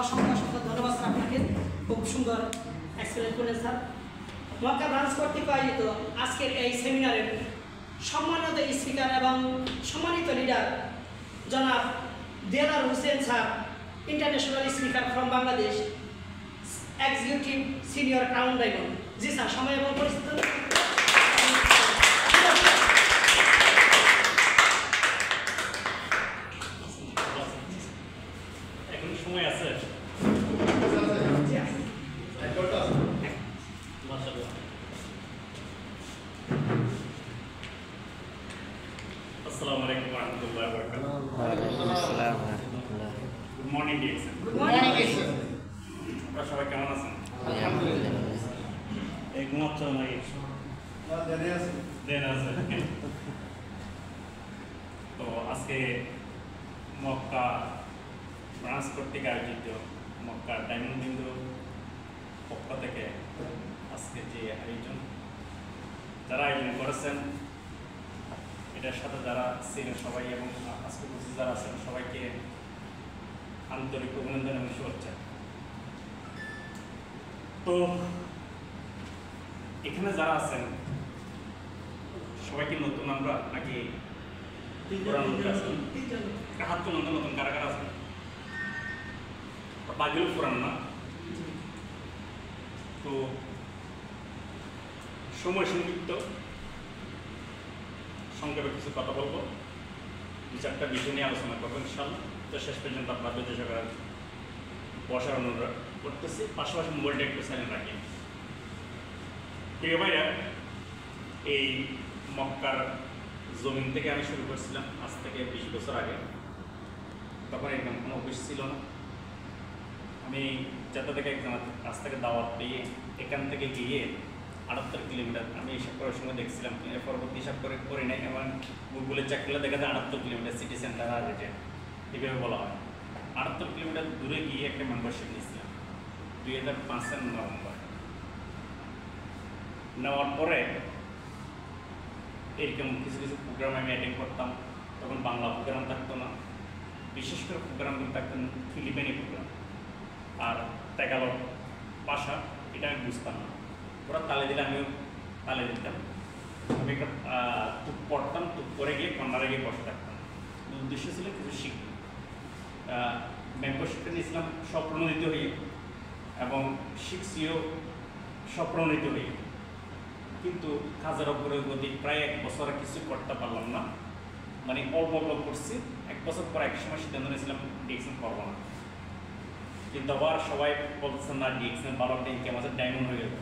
অসংখ্য ধন্যবাদ স্যার আপনাকে, খুব সুন্দর এক্সপ্লেন করলেন স্যার। মক্কা ব্রাঞ্চ কর্তৃক আয়োজিত আজকের এই সেমিনারের সম্মানিত স্পিকার এবং সম্মানিত লিডার জনাব দেলার Hossain sir, international speaker from Bangladesh, executive senior crown diamond. G sir, সময় এবং পরিস্থিতি সময় আছে। আসসালামু আলাইকুম ওয়া রাহমাতুল্লাহি ওয়া বারাকাতুহু। ওয়া আলাইকুম আসসালাম ওয়া রাহমাতুল্লাহ। Good morning DXN. Good morning DXN. আপনারা সবাই কেমন আছেন? আলহামদুলিল্লাহ। এই ঘুমাচ্ছেন নাকি? না, দেনে আছে। দেন আছে। তো আজকে মক্কা ব্রাঞ্চ কর্তৃক আয়োজিত মক্কা ডায়মন্ড বিন্দু পক্ষ থেকে আজকে যে আয়োজন, যারা আয়োজন করেছেন, এটার সাথে যারা ছিলেন সবাই এবং আজকে উপস্থিত যারা আছেন সবাইকে আন্তরিক অভিনন্দন এবং শুভেচ্ছা। তো এখানে যারা আছেন সবাই কি নতুন আমরা নাকি পুরানো লোক আছেন? হাত তো নতুন নতুন কারা কারা আছেন? বাকিগুলো পুরান না। তো সময় সংক্ষিপ্ত, সংক্ষেপে কিছু কথা বলবো, দু চারটা বিষয় নিয়ে আলোচনা করবো ইনশাল্লাহ। তো শেষ পর্যন্ত আপনার ধৈর্য সহকারে বসার অনুরোধ করতেছি, পাশাপাশি মোবাইলটা একটু সাইলেন্ট রাখি। প্রিয় ভাইরা, এই মক্কার জমিন থেকে আমি শুরু করেছিলাম আজ থেকে 20 বছর আগে। তখন এরকম কোনো অফিস ছিল না। আমি যাতে থেকে একজন কাছ থেকে দাওয়াত পেয়ে এখান থেকে গিয়ে 78 কিলোমিটার, আমি হিসাব করার সময় দেখছিলাম, পরবর্তী হিসাব করি নাই, এবং গুগলে চেক করলে দেখা যায় 78 কিলোমিটার সিটি সেন্টার আর এভাবে বলা হয়। 78 কিলোমিটার দূরে গিয়ে একটা মেম্বারশিপ নিয়েছিলাম 2005 নভেম্বর। নেওয়ার পরে এরকম কিছু কিছু প্রোগ্রাম আমি অ্যাটেন্ড করতাম। তখন বাংলা প্রোগ্রাম থাকতো না, বিশেষ করে প্রোগ্রামগুলো থাকতেন ফিলিপিনি প্রোগ্রাম আর তাগালগ ভাষা, এটা আমি বুঝতাম না। ওরা তালে দিলে আমিও তালে দিতাম। আমি একটা টুক পড়তাম, টুক করে গিয়ে কর্নারে গিয়ে বসে থাকতাম। উদ্দেশ্য ছিল কিছু শিখব। মেম্বারশিপটা নিয়েছিলাম স্বপ্রণোদিত হয়ে, এবং শিখছিও স্বপ্রণোদিত হয়ে, কিন্তু কাজের উপরে গতি প্রায় 1 বছর কিছু করতে পারলাম না। মানে অল্প অল্প করছি। 1 বছর পর এক সময় সিদ্ধান্ত নিয়েছিলাম ডিএক্সএন করবো না। কিন্তু আবার সবাই বলতেছেন না, ডিএক্সএন ভালো ইনকাম আছে, ডায়মন্ড হয়ে গেল।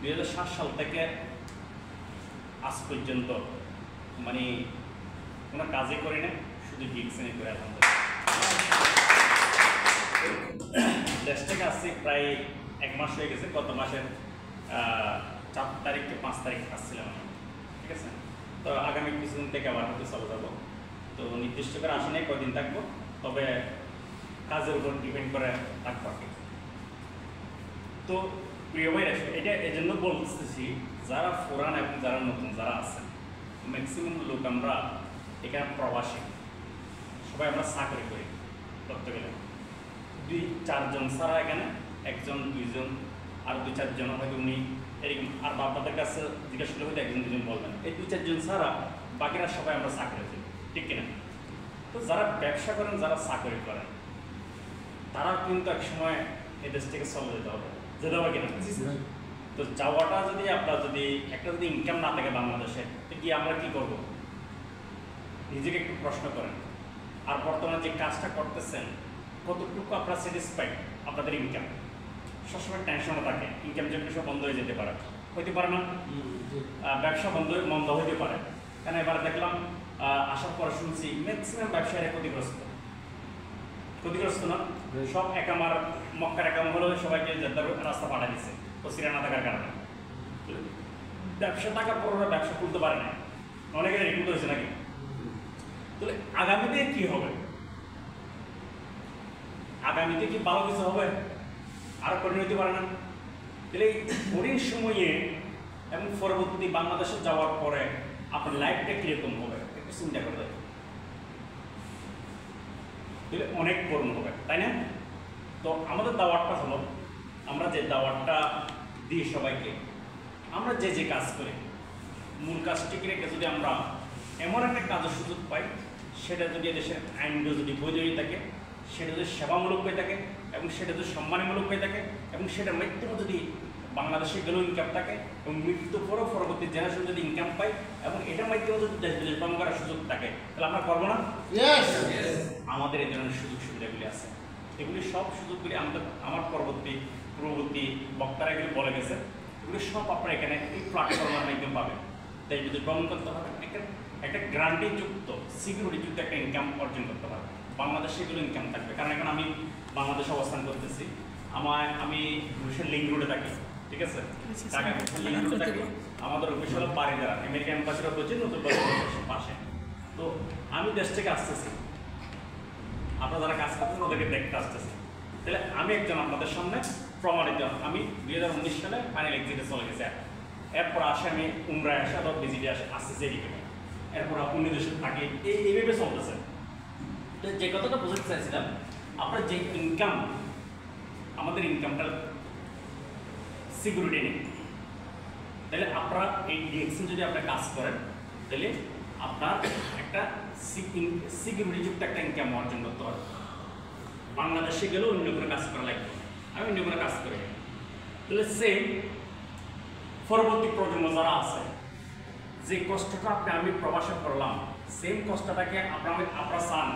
2007 সাল থেকে আজ পর্যন্ত মানে কোনো কাজই করি না, শুধু ডিএক্সএনই করে আলহামদুলিল্লাহ। দেশ থেকে আসছি প্রায় 1 মাস হয়ে গেছে। গত মাসের 4 তারিখ থেকে 5 তারিখ আসছিলাম, ঠিক আছে। তো আগামী কিছুদিন থেকে আবার হয়তো চলে যাবো। তো নির্দিষ্ট করে আসি নাই কদিন থাকবো, তবে কাজের উপর ডিপেন্ড করে থাকবো। তো প্রিয় ভাই, এটা এই জন্য বলতেছি, যারা পুরান এবং যারা নতুন যারা আছেন, ম্যাক্সিমাম লোক আমরা এখানে প্রবাসী, সবাই আমরা চাকরি করি করতে গেলে। 2-4 জন ছাড়া এখানে 1 জন 2 জন আর 2-4 জন হয়তো উনি এরকম, আর বাবাদের কাছে জিজ্ঞাসা করলে হয়তো 1 জন 2 জন বলবেন। এই 2-4 জন ছাড়া বাকিরা সবাই আমরা চাকরি করি, ঠিক কিনা? তো যারা ব্যবসা করেন, যারা চাকরি করেন, তারা কিন্তু এক সময় এই দেশ থেকে চলে যেতে হবে, যেতে হবে কিনা? তো যাওয়াটা যদি আপনার যদি একটা যদি ইনকাম না থাকে বাংলাদেশে, তো কি আমরা কি করব? নিজেকে একটু প্রশ্ন করেন। আর বর্তমানে যে কাজটা করতেছেন, কতটুকু আপনারা স্যাটিসফাইড আপনাদের ইনকাম? সবসময় টেনশনে থাকে, ইনকাম যে সব বন্ধ হয়ে যেতে পারে, হইতে পারে না? ব্যবসা বন্ধ হইতে পারে। কেন এবার দেখলাম আসার পরে শুনছি ম্যাক্সিমাম ব্যবসায়ীরা ক্ষতিগ্রস্ত না। সব একামার মক্কার একামা হলেও সবাইকে রাস্তা পাঠা দিচ্ছে তসিরা না থাকার কারণে। ব্যবসা থাকার পর ওরা ব্যবসা খুলতে পারে না, অনেকের রিক্রুট হয়েছে নাকি? তাহলে আগামীতে কি হবে? আগামীতে কি ভালো কিছু হবে? আরো কঠিন হইতে পারে না? তাহলে এই কঠিন সময়ে এবং পরবর্তী বাংলাদেশে যাওয়ার পরে আপনার লাইফটা কিরকম হবে একটু চিন্তা করতে হবে। অনেক করুণ হবে, তাই না? তো আমাদের দাওয়াতটা হলো, আমরা যে দাওয়াতটা দিই সবাইকে, আমরা যে যে কাজ করি মূল কাজটিকে রেখে যদি আমরা এমন একটা কাজের সুযোগ পাই, সেটা যদি দেশের আইনগুলো যদি বৈধ হয়ে থাকে, সেটা যদি সেবামূলক হয়ে থাকে এবং সেটা যদি সম্মানমূলক হয়ে থাকে এবং সেটার মাধ্যমে যদি বাংলাদেশে গেলেও ইনকাম থাকে এবং মৃত্যু পরেও পরবর্তী জেনারেশন যদি ইনকাম পায় এবং এটার মাধ্যমে যদি দেশ বিদেশ ভ্রমণ করার সুযোগ থাকে, তাহলে আমরা করবো না? আমাদের এই ধরনের সুযোগ সুবিধাগুলি আছে। এগুলি সব সুযোগগুলি আমার পূর্ববর্তী বক্তারা এগুলি বলে গেছে, এগুলি সব আপনারা এখানে এই প্ল্যাটফর্মের মাধ্যমে পাবেন। তাই যদি ভ্রমণ করতে হবে একটা গ্যারান্টিযুক্ত সিকিউরিটিযুক্ত একটা ইনকাম অর্জন করতে হবে, বাংলাদেশে এগুলো ইনকাম থাকবে। কারণ এখন আমি বাংলাদেশে অবস্থান করতেছি, আমি লিঙ্ক রোডে থাকি, ঠিক আছে, ঢাকা লিঙ্ক রোডে থাকি। আমাদের অফিস হলো বারিধারা, আমেরিকা এম্বাসির অফিস নতুন পাশে। তো আমি দেশ থেকে আসতেছি, আপনারা যারা কাজ করতেছেন ওদেরকে দেখতে আসতেছি, তাহলে আমি একজন আপনাদের সামনে প্রমাণিত। আমি 2019 সালে ফাইনাল এক্সিটে চলে গেছি, এরপর আসে আমি উমরায় আসে অথবা ভিজিটে আসতেছি এদিকে, এরপর অন্য দেশে থাকি, এইভাবে চলতেছে। তো যে কথাটা বুঝতে চাইছিলাম, আপনার যে ইনকাম, আমাদের ইনকামটা সিকিউরিটি নেই, তাহলে আপনারা এই ডিএক্সিন যদি আপনি কাজ করেন, তাহলে আপনার একটা সিকিউরিটিযুক্ত একটা ইনকাম অর্জন করতে হবে। বাংলাদেশে গেলেও অন্য কোনো কাজ করা লাগবে, আমি অন্য কোনো কাজ করি, তাহলে সেম পরবর্তী প্রজন্ম যারা আছে, যে কষ্টটা আমি প্রবাসে করলাম, সেম কষ্টটাকে আপনারা চান